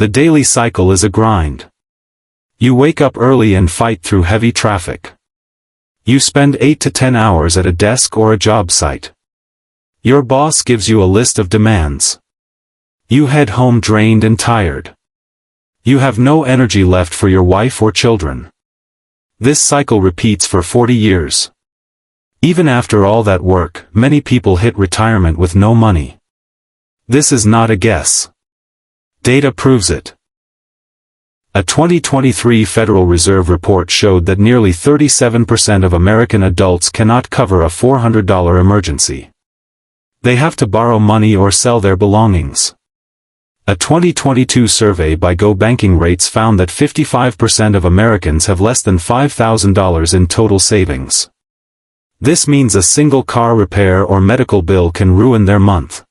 The daily cycle is a grind. You wake up early and fight through heavy traffic. You spend 8 to 10 hours at a desk or a job site. Your boss gives you a list of demands. You head home drained and tired. You have no energy left for your wife or children. This cycle repeats for 40 years. Even after all that work, many people hit retirement with no money. This is not a guess. Data proves it. A 2023 Federal Reserve report showed that nearly 37% of American adults cannot cover a $400 emergency. They have to borrow money or sell their belongings. A 2022 survey by Go Banking Rates found that 55% of Americans have less than $5,000 in total savings. This means a single car repair or medical bill can ruin their month.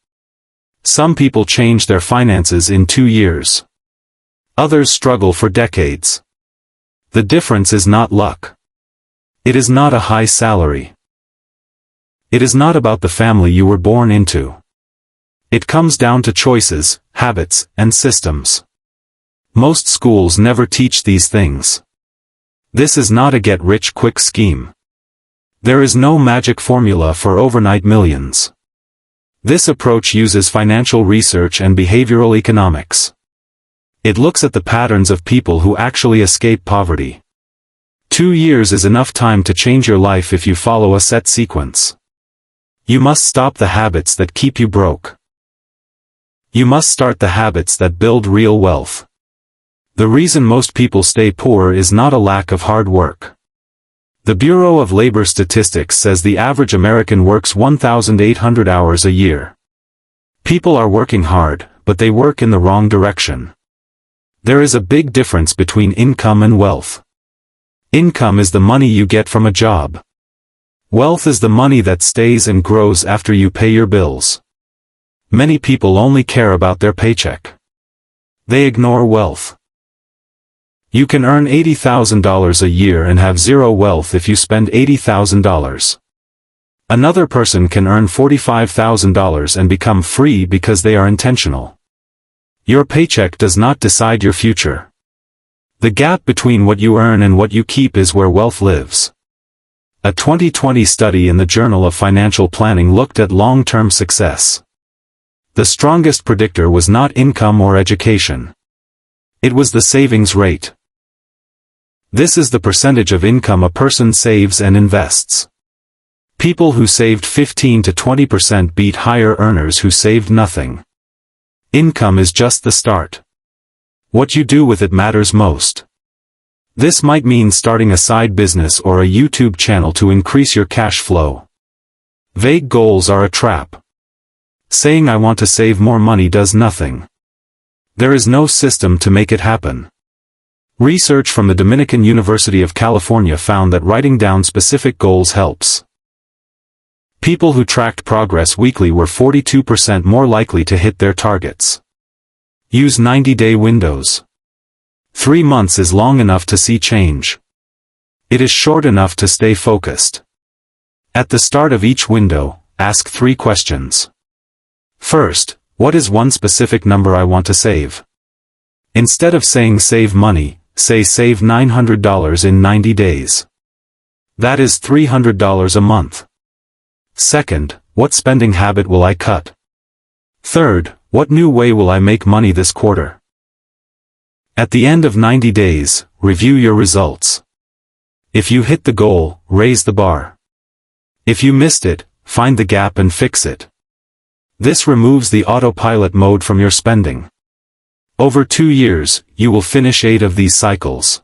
Some people change their finances in 2 years. Others struggle for decades. The difference is not luck. It is not a high salary. It is not about the family you were born into. It comes down to choices, habits, and systems. Most schools never teach these things. This is not a get-rich-quick scheme. There is no magic formula for overnight millions. This approach uses financial research and behavioral economics. It looks at the patterns of people who actually escape poverty. 2 years is enough time to change your life if you follow a set sequence. You must stop the habits that keep you broke. You must start the habits that build real wealth. The reason most people stay poor is not a lack of hard work. The Bureau of Labor Statistics says the average American works 1,800 hours a year. People are working hard, but they work in the wrong direction. There is a big difference between income and wealth. Income is the money you get from a job. Wealth is the money that stays and grows after you pay your bills. Many people only care about their paycheck. They ignore wealth. You can earn $80,000 a year and have zero wealth if you spend $80,000. Another person can earn $45,000 and become free because they are intentional. Your paycheck does not decide your future. The gap between what you earn and what you keep is where wealth lives. A 2020 study in the Journal of Financial Planning looked at long-term success. The strongest predictor was not income or education. It was the savings rate. This is the percentage of income a person saves and invests. People who saved 15 to 20% beat higher earners who saved nothing. Income is just the start. What you do with it matters most. This might mean starting a side business or a YouTube channel to increase your cash flow. Vague goals are a trap. Saying I want to save more money does nothing. There is no system to make it happen. Research from the Dominican University of California found that writing down specific goals helps. People who tracked progress weekly were 42% more likely to hit their targets. Use 90-day windows. 3 months is long enough to see change. It is short enough to stay focused. At the start of each window, ask 3 questions. First, what is one specific number I want to save? Instead of saying save money, say save $900 in 90 days. That is $300 a month. Second, what spending habit will I cut? Third, what new way will I make money this quarter? At the end of 90 days, review your results. If you hit the goal, raise the bar. If you missed it, find the gap and fix it. This removes the autopilot mode from your spending. Over 2 years, you will finish 8 of these cycles.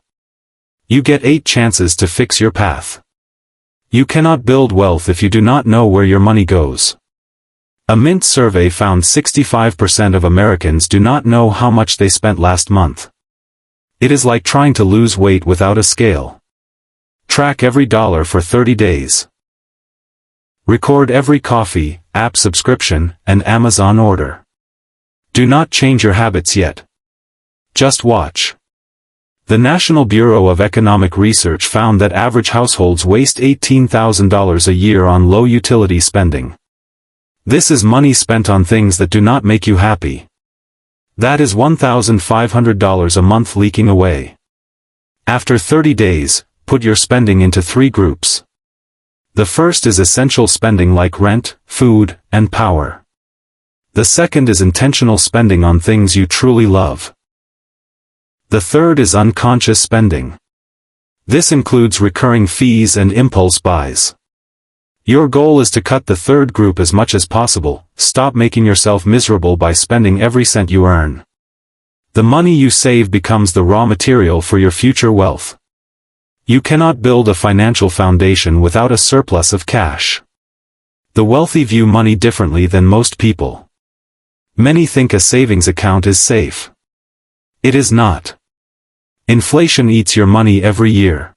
You get 8 chances to fix your path. You cannot build wealth if you do not know where your money goes. A Mint survey found 65% of Americans do not know how much they spent last month. It is like trying to lose weight without a scale. Track every dollar for 30 days. Record every coffee, app subscription, and Amazon order. Do not change your habits yet. Just watch. The National Bureau of Economic Research found that average households waste $18,000 a year on low utility spending. This is money spent on things that do not make you happy. That is $1,500 a month leaking away. After 30 days, put your spending into 3 groups. The first is essential spending like rent, food, and power. The second is intentional spending on things you truly love. The third is unconscious spending. This includes recurring fees and impulse buys. Your goal is to cut the third group as much as possible. Stop making yourself miserable by spending every cent you earn. The money you save becomes the raw material for your future wealth. You cannot build a financial foundation without a surplus of cash. The wealthy view money differently than most people. Many think a savings account is safe. It is not. Inflation eats your money every year.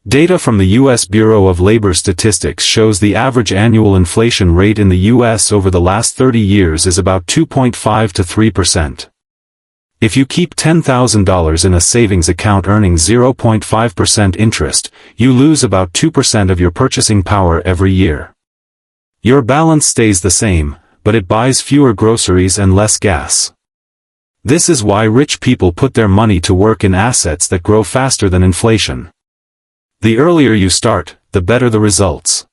Data from the U.S. Bureau of Labor Statistics shows the average annual inflation rate in the U.S. over the last 30 years is about 2.5 to 3%. If you keep $10,000 in a savings account earning 0.5% interest, you lose about 2% of your purchasing power every year. Your balance stays the same, but it buys fewer groceries and less gas. This is why rich people put their money to work in assets that grow faster than inflation. The earlier you start, the better the results.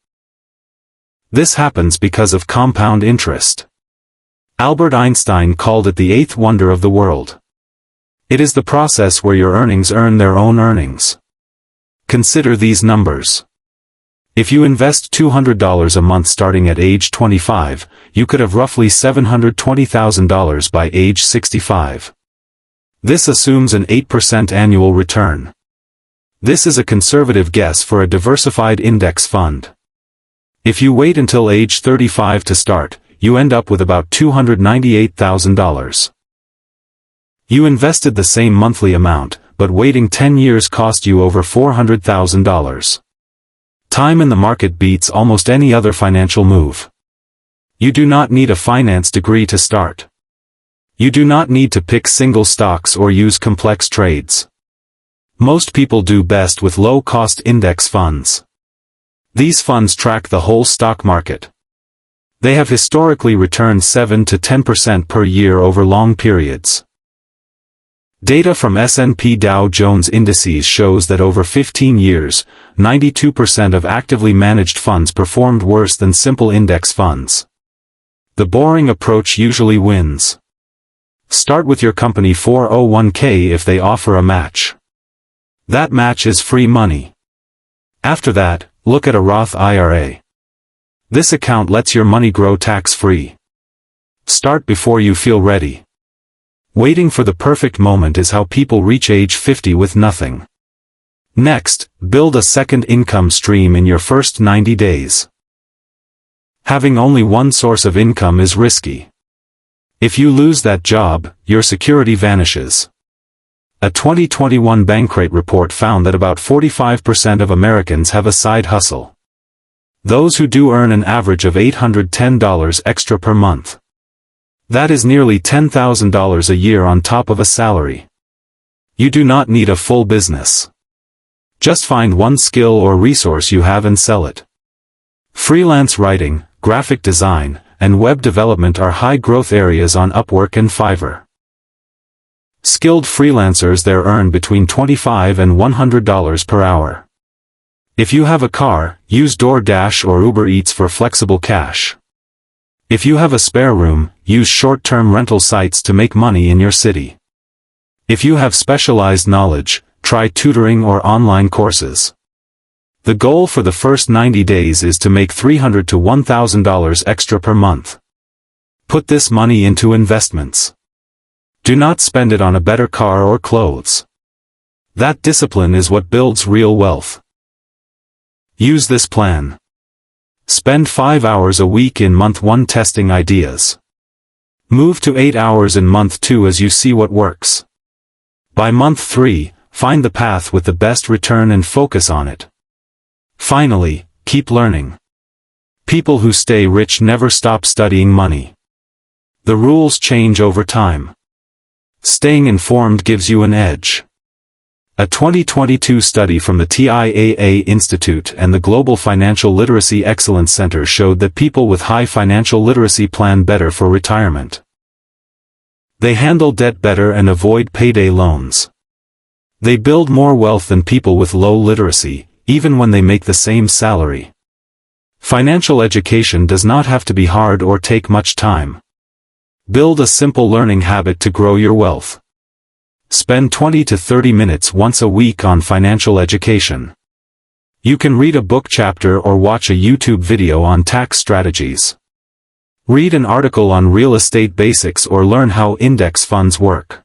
This happens because of compound interest. Albert Einstein called it the eighth wonder of the world. It is the process where your earnings earn their own earnings. Consider these numbers. If you invest $200 a month starting at age 25, you could have roughly $720,000 by age 65. This assumes an 8% annual return. This is a conservative guess for a diversified index fund. If you wait until age 35 to start, you end up with about $298,000. You invested the same monthly amount, but waiting 10 years cost you over $400,000. Time in the market beats almost any other financial move. You do not need a finance degree to start. You do not need to pick single stocks or use complex trades. Most people do best with low-cost index funds. These funds track the whole stock market. They have historically returned 7 to 10% per year over long periods. Data from S&P Dow Jones Indices shows that over 15 years, 92% of actively managed funds performed worse than simple index funds. The boring approach usually wins. Start with your company 401k if they offer a match. That match is free money. After that, look at a Roth IRA. This account lets your money grow tax-free. Start before you feel ready. Waiting for the perfect moment is how people reach age 50 with nothing. Next, build a second income stream in your first 90 days. Having only one source of income is risky. If you lose that job, your security vanishes. A 2021 Bankrate report found that about 45% of Americans have a side hustle. Those who do earn an average of $810 extra per month. That is nearly $10,000 a year on top of a salary. You do not need a full business. Just find one skill or resource you have and sell it. Freelance writing, graphic design, and web development are high-growth areas on Upwork and Fiverr. Skilled freelancers there earn between $25 and $100 per hour. If you have a car, use DoorDash or Uber Eats for flexible cash. If you have a spare room, use short-term rental sites to make money in your city. If you have specialized knowledge, try tutoring or online courses. The goal for the first 90 days is to make $300 to $1,000 extra per month. Put this money into investments. Do not spend it on a better car or clothes. That discipline is what builds real wealth. Use this plan. Spend 5 hours a week in month 1 testing ideas. Move to 8 hours in month 2 as you see what works. By month 3, find the path with the best return and focus on it. Finally, keep learning. People who stay rich never stop studying money. The rules change over time. Staying informed gives you an edge. A 2022 study from the TIAA Institute and the Global Financial Literacy Excellence Center showed that people with high financial literacy plan better for retirement. They handle debt better and avoid payday loans. They build more wealth than people with low literacy, even when they make the same salary. Financial education does not have to be hard or take much time. Build a simple learning habit to grow your wealth. Spend 20 to 30 minutes once a week on financial education. You can read a book chapter or watch a YouTube video on tax strategies. Read an article on real estate basics or learn how index funds work.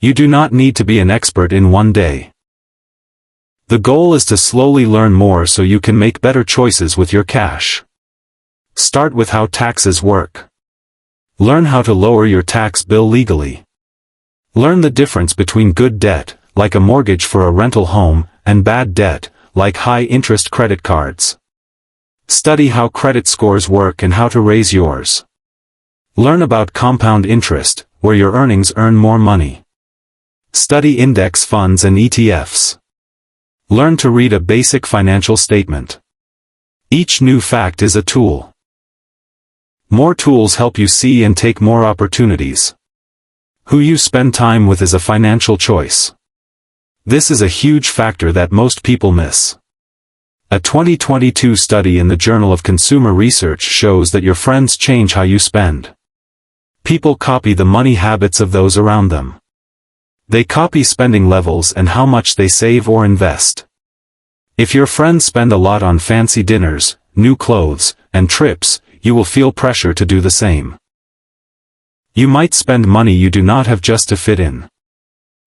You do not need to be an expert in one day. The goal is to slowly learn more so you can make better choices with your cash. Start with how taxes work. Learn how to lower your tax bill legally. Learn the difference between good debt, like a mortgage for a rental home, and bad debt, like high-interest credit cards. Study how credit scores work and how to raise yours. Learn about compound interest, where your earnings earn more money. Study index funds and ETFs. Learn to read a basic financial statement. Each new fact is a tool. More tools help you see and take more opportunities. Who you spend time with is a financial choice. This is a huge factor that most people miss. A 2022 study in the Journal of Consumer Research shows that your friends change how you spend. People copy the money habits of those around them. They copy spending levels and how much they save or invest. If your friends spend a lot on fancy dinners, new clothes, and trips, you will feel pressure to do the same. You might spend money you do not have just to fit in.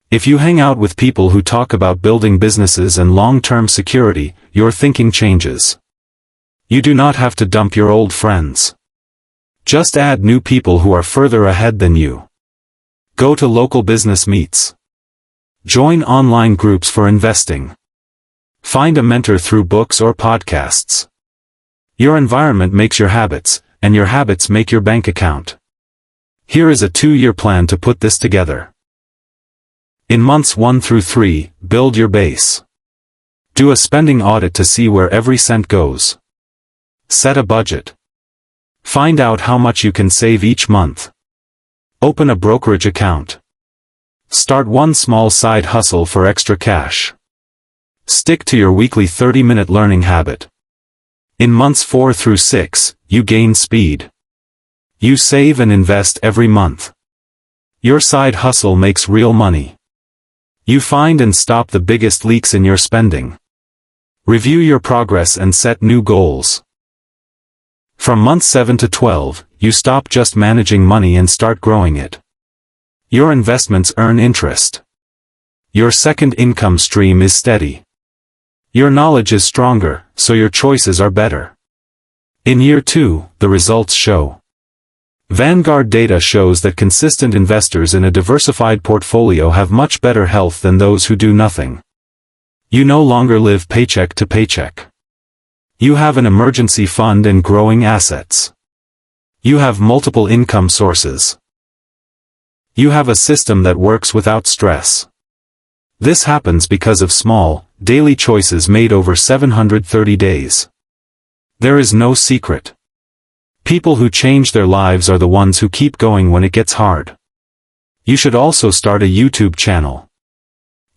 If you hang out with people who talk about building businesses and long-term security, your thinking changes. You do not have to dump your old friends. Just add new people who are further ahead than you. Go to local business meets. Join online groups for investing. Find a mentor through books or podcasts. Your environment makes your habits, and your habits make your bank account. Here is a 2-year plan to put this together. In months 1 through 3, build your base. Do a spending audit to see where every cent goes. Set a budget. Find out how much you can save each month. Open a brokerage account. Start one small side hustle for extra cash. Stick to your weekly 30-minute learning habit. In months 4 through 6, you gain speed. You save and invest every month. Your side hustle makes real money. You find and stop the biggest leaks in your spending. Review your progress and set new goals. From month 7 to 12, you stop just managing money and start growing it. Your investments earn interest. Your second income stream is steady. Your knowledge is stronger, so your choices are better. In year 2, the results show. Vanguard data shows that consistent investors in a diversified portfolio have much better health than those who do nothing. You no longer live paycheck to paycheck. You have an emergency fund and growing assets. You have multiple income sources. You have a system that works without stress. This happens because of small, daily choices made over 730 days. There is no secret. People who change their lives are the ones who keep going when it gets hard. You should also start a YouTube channel.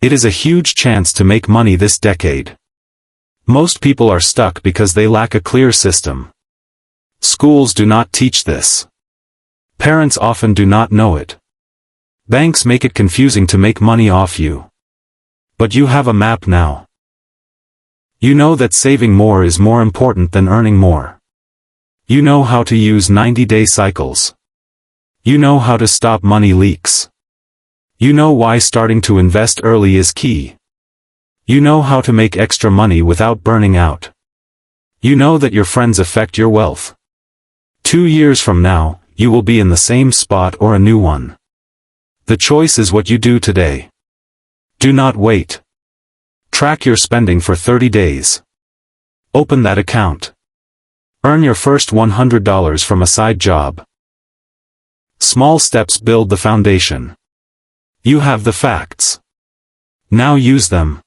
It is a huge chance to make money this decade. Most people are stuck because they lack a clear system. Schools do not teach this. Parents often do not know it. Banks make it confusing to make money off you. But you have a map now. You know that saving more is more important than earning more. You know how to use 90-day cycles. You know how to stop money leaks. You know why starting to invest early is key. You know how to make extra money without burning out. You know that your friends affect your wealth. 2 years from now, you will be in the same spot or a new one. The choice is what you do today. Do not wait. Track your spending for 30 days. Open that account. Earn your first $100 from a side job. Small steps build the foundation. You have the facts. Now use them.